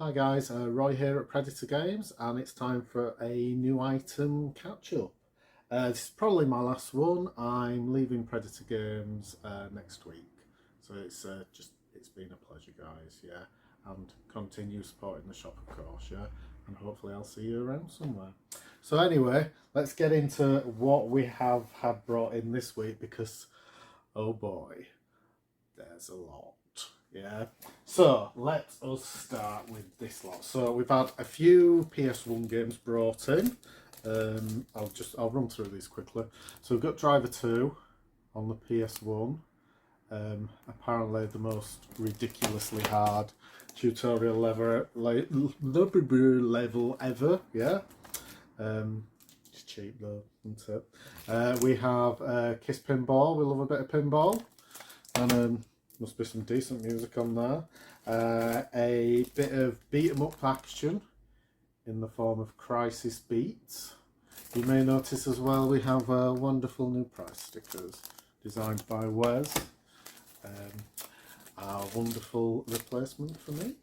Hi guys, Roy here at Predator Games, and it's time for a new item catch-up. This is probably my last one. I'm leaving Predator Games next week, so it's been a pleasure, guys. Yeah, and continue supporting the shop, of course. Yeah, and hopefully I'll see you around somewhere. So anyway, let's get into what we have had brought in this week, because oh boy, there's a lot. Yeah, so let us start with this lot. So we've had a few PS1 games brought in. I'll run through these quickly. So we've got Driver 2 on the PS1. Apparently the most ridiculously hard tutorial level ever. Yeah. It's cheap though, isn't it? We have Kiss Pinball. We love a bit of pinball, and must be some decent music on there. A bit of beat 'em up action in the form of Crisis Beats. You may notice as well we have wonderful new price stickers designed by Wes. A wonderful replacement for me.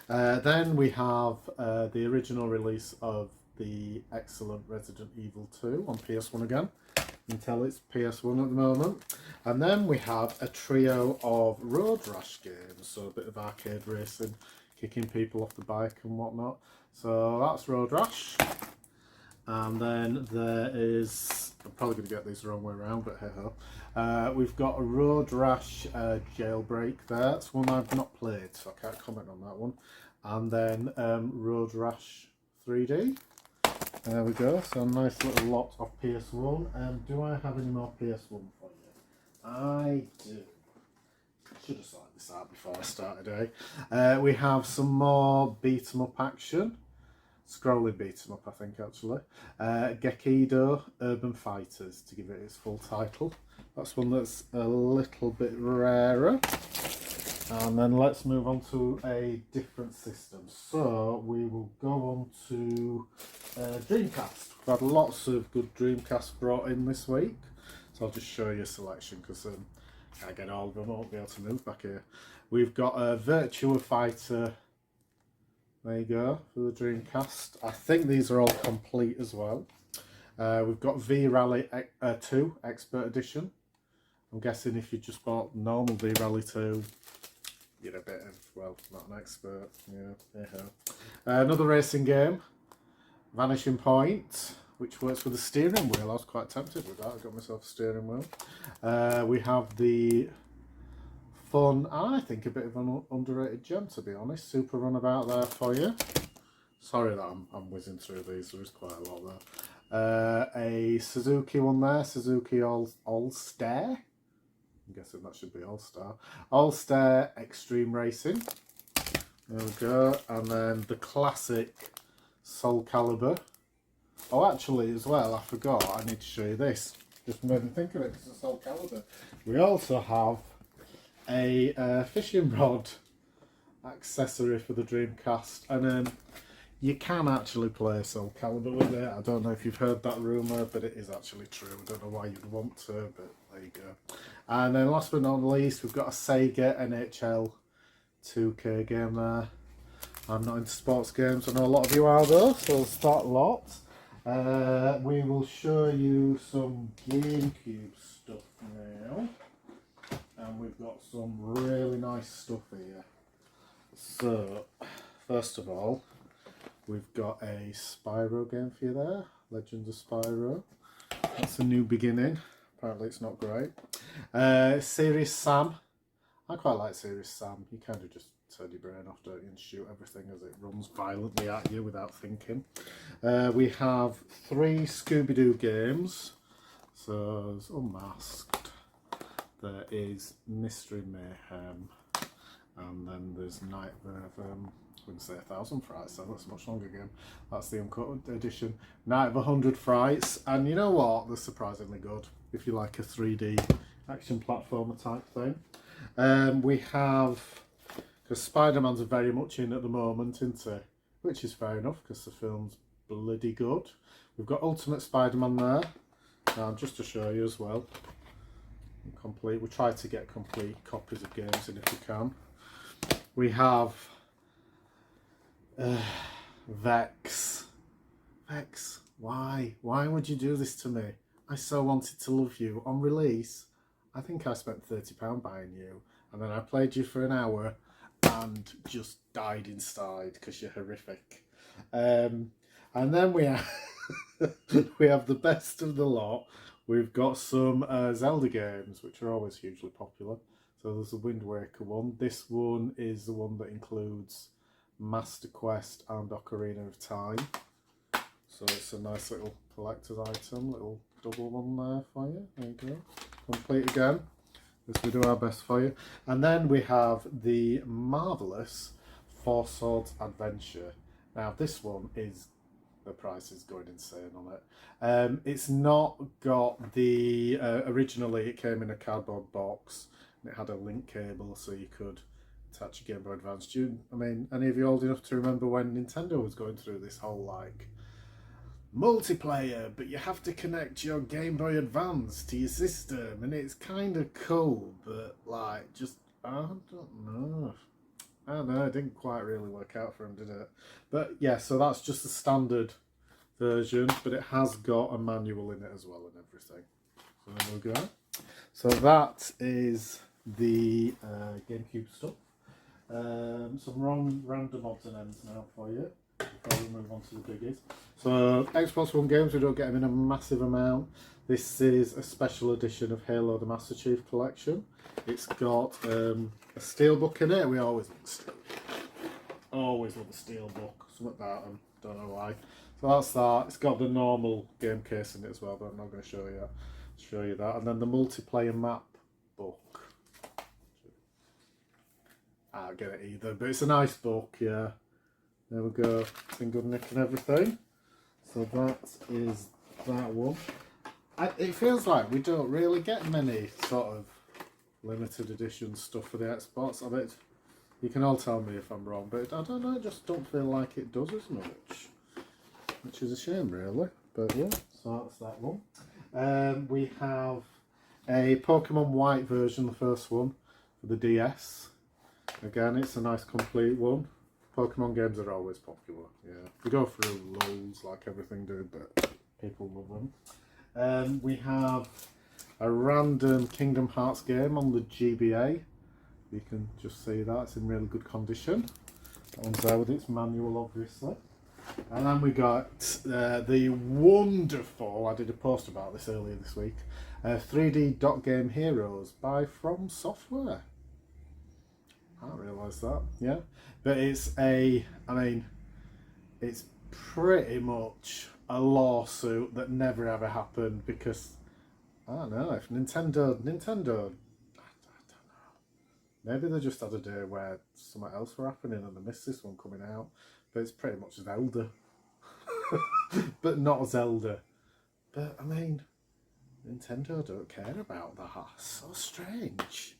Then we have the original release of the excellent Resident Evil 2 on PS1 again, until it's PS1 at the moment. And then we have a trio of Road Rash games, so a bit of arcade racing, kicking people off the bike and whatnot. So that's Road Rash. And then there is, I'm probably going to get these the wrong way around, but hey ho. We've got a Road Rash Jailbreak there. It's one I've not played, so I can't comment on that one. And then Road Rash 3D. There we go, so a nice little lot of PS1. Do I have any more PS1 for you? I do. Should have sorted this out before I started, eh? We have some more beat 'em up action. Scrolling beat 'em up, I think, actually. Gekido Urban Fighters, to give it its full title. That's one that's a little bit rarer. And then let's move on to a different system. So we will go on to Dreamcast. We've had lots of good Dreamcast brought in this week. So I'll just show you a selection, because I get all of them. I won't be able to move back here. We've got a Virtua Fighter. There you go, for the Dreamcast. I think these are all complete as well. We've got V-Rally 2 Expert Edition. I'm guessing if you just bought normal V-Rally 2, you're a bit of, well, not an expert. Yeah. Another racing game, Vanishing Point, which works with the steering wheel. I was quite tempted with that. I got myself a steering wheel. We have the fun, I think a bit of an underrated gem, to be honest, Super Runabout there for you. Sorry that I'm whizzing through these, there is quite a lot there. A Suzuki one there, Suzuki All-Star. I'm guessing that should be All-Star. All-Star Extreme Racing. There we go. And then the classic Soul Calibur. Oh, actually, as well, I forgot, I need to show you this. Just made me think of it, because it's Soul Calibur. We also have a fishing rod accessory for the Dreamcast, and you can actually play Soul Calibur with it. I don't know if you've heard that rumour, but it is actually true. I don't know why you'd want to, but there you go. And then last but not least, we've got a Sega NHL 2K game there. I'm not into sports games, I know a lot of you are though, so we'll start a lot. We will show you some GameCube stuff now. And we've got some really nice stuff here. So, first of all, we've got a Spyro game for you there. Legends of Spyro. That's a new beginning. Apparently it's not great. Serious Sam. I quite like Serious Sam. You kind of just turn your brain off, don't you, and shoot everything as it runs violently at you without thinking. We have 3 Scooby-Doo games. So, there's Unmasked. There is Mystery Mayhem, and then there's Night of, I wouldn't say 1,000 Frights, so that's a much longer game. That's the uncut edition. Night of 100 Frights, and you know what? They're surprisingly good if you like a 3D action platformer type thing. We have, because Spider-Man's very much in at the moment, isn't he? Which is fair enough, because the film's bloody good. We've got Ultimate Spider-Man there, just to show you as well. Complete. We try to get complete copies of games in if we can. We have Vex. Vex, why? Why would you do this to me? I so wanted to love you. On release, I think I spent £30 buying you, and then I played you for an hour and just died inside because you're horrific. And then we have we have the best of the lot. We've got some Zelda games, which are always hugely popular. So there's the Wind Waker one. This one is the one that includes Master Quest and Ocarina of Time. So it's a nice little collector's item, little double one there for you. There you go. Complete again, as we do our best for you. And then we have the marvellous Four Swords Adventure. Now this one is, the price is going insane on it. It's not got the, originally it came in a cardboard box and it had a link cable so you could attach a Game Boy Advance. I mean, any of you old enough to remember when Nintendo was going through this whole like multiplayer, but you have to connect your Game Boy Advance to your system, and it's kind of cool, but like, just, I don't know. I don't know, it didn't quite really work out for him, did it? But yeah, so that's just the standard version, but it has got a manual in it as well and everything. So there we go. So that is the GameCube stuff. Some random odds and ends now for you before we move on to the biggies. So Xbox One games, we don't get them in a massive amount. This is a special edition of Halo the Master Chief Collection. It's got a steelbook in it. We always love a steelbook. Always love a steelbook. Something about them. Don't know why. So that's that. It's got the normal game case in it as well, but I'm not going to show you that. And then the multiplayer map book. I don't get it either, but it's a nice book, yeah. There we go. It's in good nick and everything. So that is that one. It feels like we don't really get many sort of limited edition stuff for the Xbox. I bet you can all tell me if I'm wrong, but I don't know, I just don't feel like it does as much, which is a shame really. But yeah, so that's that one. We have a Pokemon White version, the first one for the DS. Again, it's a nice complete one. Pokemon games are always popular, yeah. We go through lulls like everything do, but people love them. We have a random Kingdom Hearts game on the GBA. You can just see that, it's in really good condition. That one's there with its manual, obviously. And then we got the wonderful, I did a post about this earlier this week, 3D Dot Game Heroes by From Software. I didn't realise that, yeah. But it's it's pretty much a lawsuit that never ever happened because, I don't know, if Nintendo, I don't know. Maybe they just had a day where something else were happening and they missed this one coming out. But it's pretty much Zelda. But not Zelda. But, I mean, Nintendo don't care about that. So strange.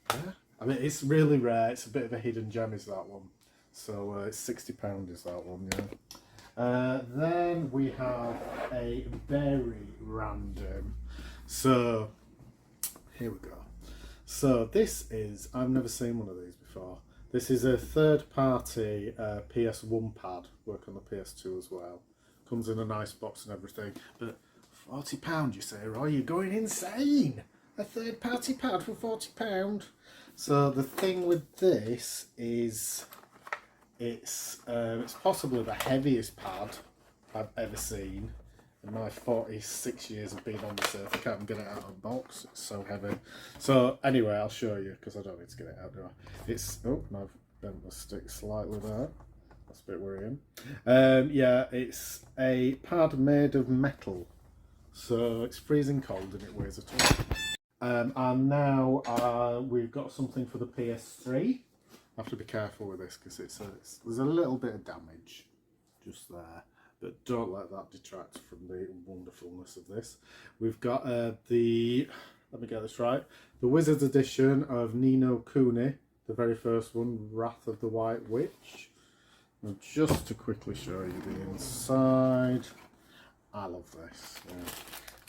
Yeah. I mean, it's really rare. It's a bit of a hidden gem, is that one. So it's £60 is that one, yeah. Then we have a very random. So here we go. So this is, I've never seen one of these before. This is a third-party PS1 pad, work on the PS2 as well. Comes in a nice box and everything. But £40, you say, Roy? You're going insane! A third-party pad for £40. So the thing with this is, it's possibly the heaviest pad I've ever seen. In my 46 years of being on this earth, I can't even get it out of the box. It's so heavy. So anyway, I'll show you because I don't need to get it out, do I? It's, oh, I've bent the stick slightly there. That's a bit worrying. Yeah, it's a pad made of metal. So it's freezing cold and it weighs a ton. And now we've got something for the PS3. I have to be careful with this because there's a little bit of damage just there. But don't let that detract from the wonderfulness of this. We've got let me get this right, the Wizard's edition of Ni no Kuni, the very first one, Wrath of the White Witch. Now just to quickly show you the inside, I love this. Yeah.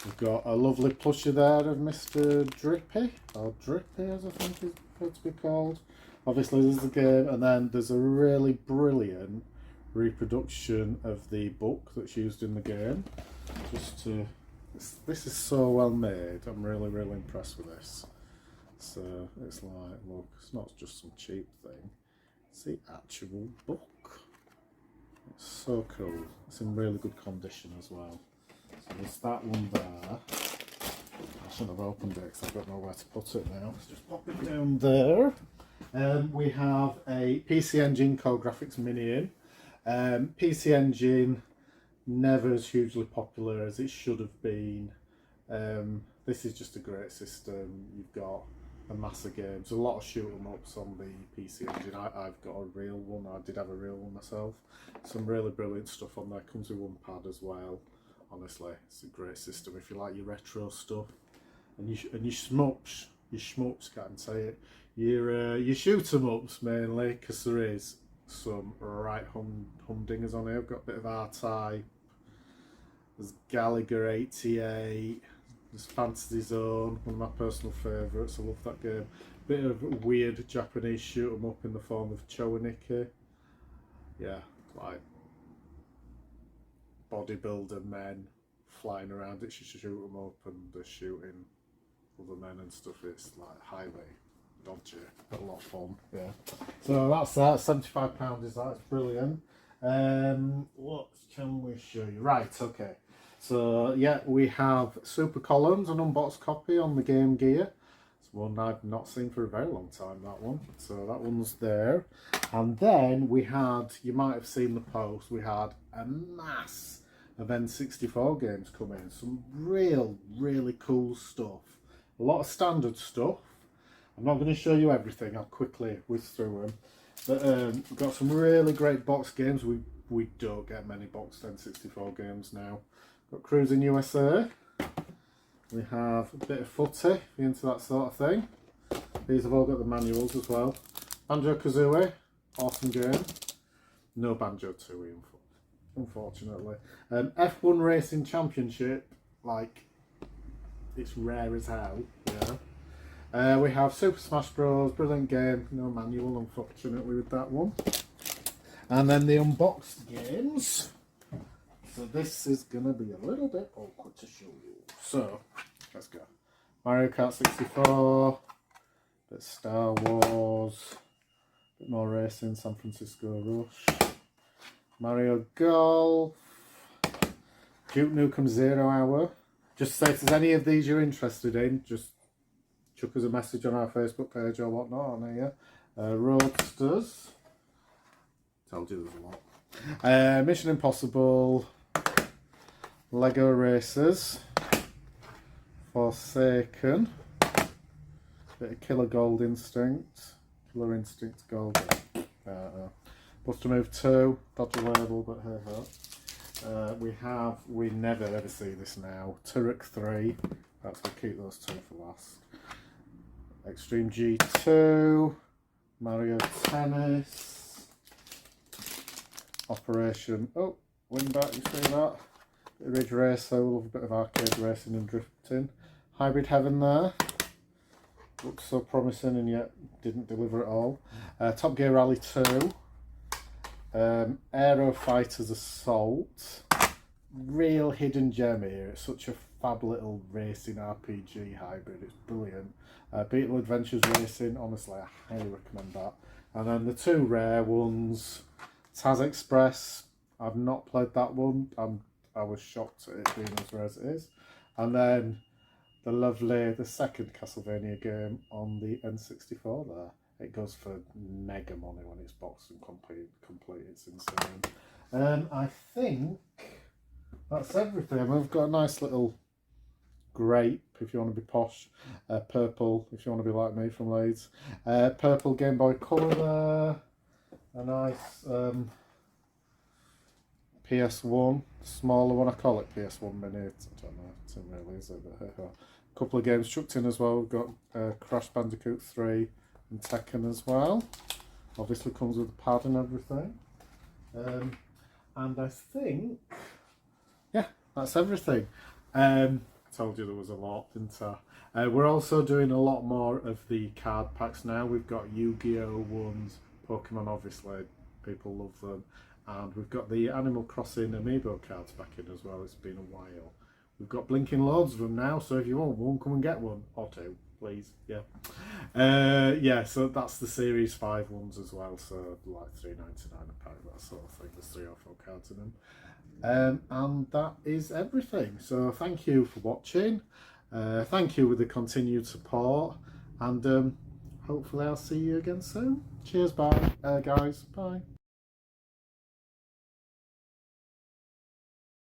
We've got a lovely plushie there of Mr. Drippy, or Drippy as I think he's preferred to be called. Obviously there's the game, and then there's a really brilliant reproduction of the book that's used in the game. This is so well made. I'm really impressed with this. So it's like, look, it's not just some cheap thing. It's the actual book. It's so cool. It's in really good condition as well. So there's that one there. I shouldn't have opened it because I don't know where to put it now. Let's just pop it down there. We have a PC Engine Core Graphics Mini in. PC Engine, never as hugely popular as it should have been. This is just a great system. You've got a mass of games, a lot of shoot 'em ups on the PC Engine. I've got a real one. I did have a real one myself. Some really brilliant stuff on there. Comes with one pad as well. Honestly, it's a great system if you like your retro stuff. And you shmups, can't say it. Your shoot 'em ups mainly, because there is some right humdingers on here. I've got a bit of R-Type. There's Gallagher 88. There's Fantasy Zone, one of my personal favourites. I love that game. Bit of weird Japanese shoot 'em up in the form of Chowaniki. Yeah, like bodybuilder men flying around. It's just shoot 'em up and they're shooting other men and stuff. It's like highly dodgy, but a lot of fun. Yeah. So that's that. £75 is that. It's brilliant. What can we show you? Right. Okay. So yeah, we have Super Columns, an unboxed copy on the Game Gear. It's one I've not seen for a very long time, that one. So that one's there. And then we had, you might have seen the post, we had a mass of N64 games come in. Some really cool stuff. A lot of standard stuff. I'm not going to show you everything, I'll quickly whiz through them. But we've got some really great box games. We don't get many boxed N64 games now. Got Cruising USA. We have a bit of footy, if you're into that sort of thing. These have all got the manuals as well. Banjo-Kazooie, awesome game. No Banjo-Tooie, unfortunately. F1 Racing Championship, like, it's rare as hell, yeah. We have Super Smash Bros, brilliant game, no manual unfortunately with that one. And then the unboxed games. So this is going to be a little bit awkward to show you. So, let's go. Mario Kart 64, bit of Star Wars, bit more racing, San Francisco Rush, Mario Golf, Duke Nukem 0 Hour. Just say if there's any of these you're interested in, just chuck us a message on our Facebook page or whatnot on here. Roadsters, told you there's a lot. Mission Impossible, Lego Racers, Forsaken, bit of Killer Instinct Golden, Buster Move 2, dodgy label, but hey ho. We never ever see this now, Turok 3, perhaps we'll keep those two for last. Extreme G2, Mario Tennis, Operation, Wingback, you see that? Ridge Racer, we love a bit of arcade racing and drifting. Hybrid Heaven there. Looks so promising and yet didn't deliver at all. Top Gear Rally 2. Aero Fighters Assault. Real hidden gem here. It's such a fab little racing RPG hybrid. It's brilliant. Beetle Adventures Racing. Honestly, I highly recommend that. And then the two rare ones. Taz Express. I've not played that one. I was shocked at it being as rare as it is. And then the second Castlevania game on the N64 there. It goes for mega money when it's boxed and complete. It's insane. I think that's everything. We've got a nice little grape if you want to be posh. Purple if you want to be like me from Leeds. Purple Game Boy Color there. A nice PS1, smaller one, I call it PS1 Mini, I don't know, it's not really, is it? A couple of games chucked in as well. We've got Crash Bandicoot 3 and Tekken as well. Obviously comes with a pad and everything. And I think, yeah, that's everything. Told you there was a lot, didn't I? We're also doing a lot more of the card packs now. We've got Yu-Gi-Oh ones, Pokemon obviously, people love them. And we've got the Animal Crossing amiibo cards back in as well. It's been a while. We've got blinking loads of them now, so if you want one, come and get one. Or two, please. Yeah. Yeah, so that's the Series 5 ones as well. So like $3.99 a pack, that sort of thing. There's 3 or 4 cards in them. And that is everything. So thank you for watching. Thank you with the continued support. And hopefully I'll see you again soon. Cheers, bye, guys. Bye.